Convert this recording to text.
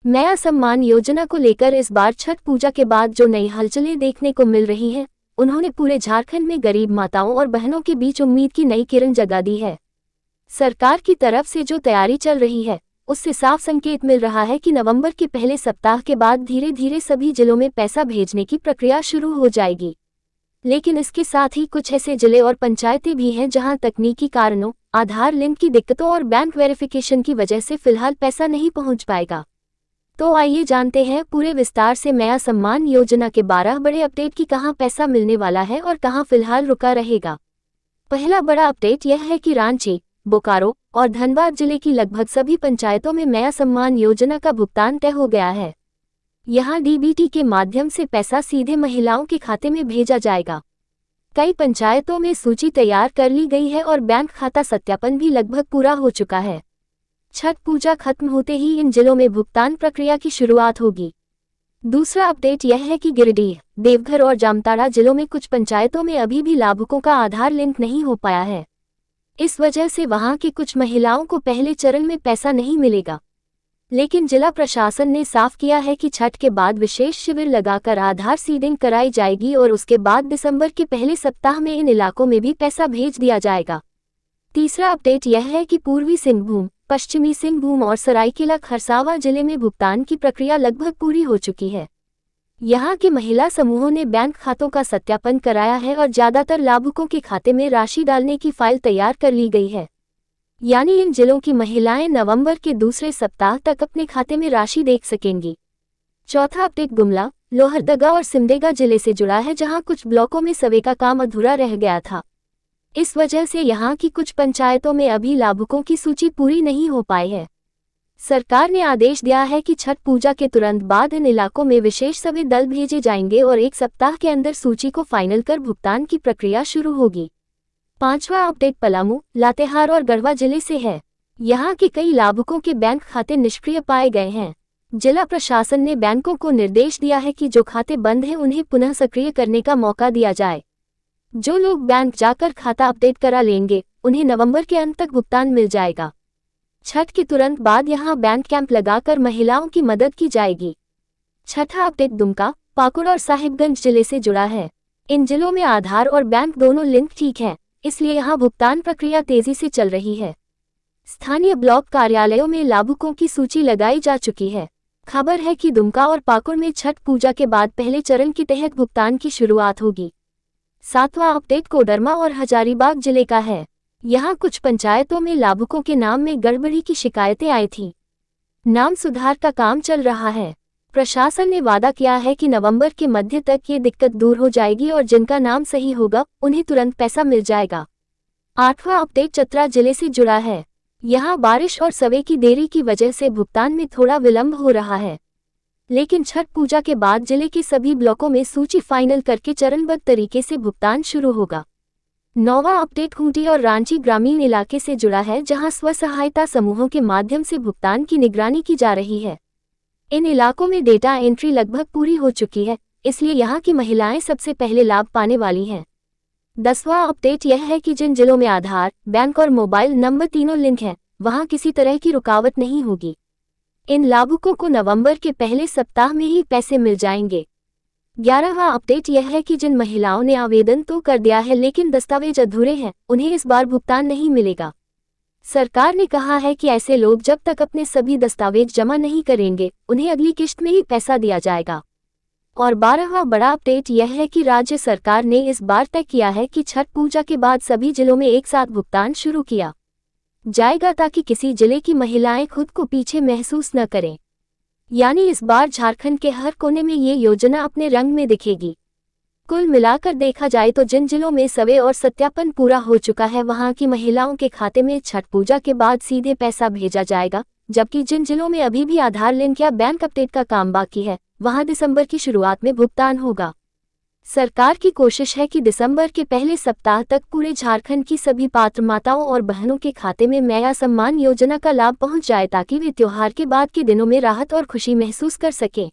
नया सम्मान योजना को लेकर इस बार छठ पूजा के बाद जो नई हलचलें देखने को मिल रही हैं, उन्होंने पूरे झारखंड में गरीब माताओं और बहनों के बीच उम्मीद की नई किरण जगा दी है। सरकार की तरफ से जो तैयारी चल रही है, उससे साफ संकेत मिल रहा है कि नवंबर के पहले सप्ताह के बाद धीरे धीरे सभी जिलों में पैसा भेजने की प्रक्रिया शुरू हो जाएगी। लेकिन इसके साथ ही कुछ ऐसे जिले और पंचायतें भी हैं जहां तकनीकी कारणों, आधार लिंक की दिक्कतों और बैंक वेरिफिकेशन की वजह से फिलहाल पैसा नहीं पहुंच पाएगा। तो आइए जानते हैं पूरे विस्तार से नया सम्मान योजना के 12 बड़े अपडेट की कहां पैसा मिलने वाला है और कहां फिलहाल रुका रहेगा। पहला बड़ा अपडेट यह है कि रांची, बोकारो और धनबाद जिले की लगभग सभी पंचायतों में नया सम्मान योजना का भुगतान तय हो गया है। यहां डीबीटी के माध्यम से पैसा सीधे महिलाओं के खाते में भेजा जाएगा। कई पंचायतों में सूची तैयार कर ली गई है और बैंक खाता सत्यापन भी लगभग पूरा हो चुका है। छठ पूजा खत्म होते ही इन जिलों में भुगतान प्रक्रिया की शुरुआत होगी। दूसरा अपडेट यह है कि गिरिडीह, देवघर और जामताड़ा जिलों में कुछ पंचायतों में अभी भी लाभुकों का आधार लिंक नहीं हो पाया है। इस वजह से वहां की कुछ महिलाओं को पहले चरण में पैसा नहीं मिलेगा। लेकिन जिला प्रशासन ने साफ किया है कि छठ के बाद विशेष शिविर लगाकर आधार सीडिंग कराई जाएगी और उसके बाद दिसंबर के पहले सप्ताह में इन इलाकों में भी पैसा भेज दिया जाएगा। तीसरा अपडेट यह है कि पूर्वी सिंहभूम, पश्चिमी सिंहभूम और सरायकेला खरसावां जिले में भुगतान की प्रक्रिया लगभग पूरी हो चुकी है। यहां के महिला समूहों ने बैंक खातों का सत्यापन कराया है और ज्यादातर लाभुकों के खाते में राशि डालने की फाइल तैयार कर ली गई है। यानी इन जिलों की महिलाएं नवंबर के दूसरे सप्ताह तक अपने खाते में राशि देख सकेंगी। चौथा अपडेट गुमला, लोहरदगा और सिमडेगा जिले से जुड़ा है, जहां कुछ ब्लॉकों में सर्वे का काम अधूरा रह गया था। इस वजह से यहां की कुछ पंचायतों में अभी लाभुकों की सूची पूरी नहीं हो पाई है। सरकार ने आदेश दिया है कि छठ पूजा के तुरंत बाद इन इलाकों में विशेष सर्वे दल भेजे जाएंगे और एक सप्ताह के अंदर सूची को फाइनल कर भुगतान की प्रक्रिया शुरू होगी। पांचवा अपडेट पलामू, लातेहार और गढ़वा जिले से है। यहां के कई लाभुकों के बैंक खाते निष्क्रिय पाए गए हैं। जिला प्रशासन ने बैंकों को निर्देश दिया है कि जो खाते बंद हैं उन्हें पुनः सक्रिय करने का मौका दिया जाए। जो लोग बैंक जाकर खाता अपडेट करा लेंगे, उन्हें नवंबर के अंत तक भुगतान मिल जाएगा। छठ के तुरंत बाद यहां बैंक कैंप लगाकर महिलाओं की मदद की जाएगी। छठा अपडेट दुमका, पाकुड़ और साहिबगंज जिले से जुड़ा है। इन जिलों में आधार और बैंक दोनों लिंक ठीक है, इसलिए यहां भुगतान प्रक्रिया तेजी से चल रही है। स्थानीय ब्लॉक कार्यालयों में लाभुकों की सूची लगाई जा चुकी है। खबर है कि दुमका और पाकुड़ में छठ पूजा के बाद पहले चरण के तहत भुगतान की शुरुआत होगी। सातवां अपडेट कोडरमा और हजारीबाग जिले का है। यहां कुछ पंचायतों में लाभुकों के नाम में गड़बड़ी की शिकायतें आई थीं। नाम सुधार का काम चल रहा है। प्रशासन ने वादा किया है कि नवंबर के मध्य तक ये दिक्कत दूर हो जाएगी और जिनका नाम सही होगा उन्हें तुरंत पैसा मिल जाएगा। आठवां अपडेट चतरा जिले से जुड़ा है। यहां बारिश और सर्वे की देरी की वजह से भुगतान में थोड़ा विलंब हो रहा है, लेकिन छठ पूजा के बाद जिले के सभी ब्लॉकों में सूची फाइनल करके चरणबद्ध तरीके से भुगतान शुरू होगा। नौवां अपडेट खूंटी और रांची ग्रामीण इलाके से जुड़ा है, जहां स्व सहायता समूहों के माध्यम से भुगतान की निगरानी की जा रही है। इन इलाकों में डेटा एंट्री लगभग पूरी हो चुकी है, इसलिए यहां की महिलाएं सबसे पहले लाभ पाने वाली हैं। 10वां अपडेट यह है कि जिन जिलों में आधार, बैंक और मोबाइल नंबर तीनों लिंक हैं, वहां किसी तरह की रुकावट नहीं होगी। इन लाभुकों को नवंबर के पहले सप्ताह में ही पैसे मिल जाएंगे। 11वां अपडेट यह है कि जिन महिलाओं ने आवेदन तो कर दिया है लेकिन दस्तावेज अधूरे हैं, उन्हें इस बार भुगतान नहीं मिलेगा। सरकार ने कहा है कि ऐसे लोग जब तक अपने सभी दस्तावेज जमा नहीं करेंगे, उन्हें अगली किश्त में ही पैसा दिया जाएगा। और 12वां बड़ा अपडेट यह है कि राज्य सरकार ने इस बार तय किया है कि छठ पूजा के बाद सभी जिलों में एक साथ भुगतान शुरू किया जाएगा, ताकि किसी जिले की महिलाएं खुद को पीछे महसूस न करें। यानी इस बार झारखंड के हर कोने में ये योजना अपने रंग में दिखेगी। कुल मिलाकर देखा जाए तो जिन जिलों में सर्वे और सत्यापन पूरा हो चुका है, वहां की महिलाओं के खाते में छठ पूजा के बाद सीधे पैसा भेजा जाएगा, जबकि जिन जिलों में अभी भी आधार लिंक या बैंक अपडेट का काम बाकी है, वहां दिसंबर की शुरुआत में भुगतान होगा। सरकार की कोशिश है कि दिसंबर के पहले सप्ताह तक पूरे झारखंड की सभी पात्र माताओं और बहनों के खाते में नया सम्मान योजना का लाभ पहुंच जाए, ताकि वे त्योहार के बाद के दिनों में राहत और खुशी महसूस कर सकें।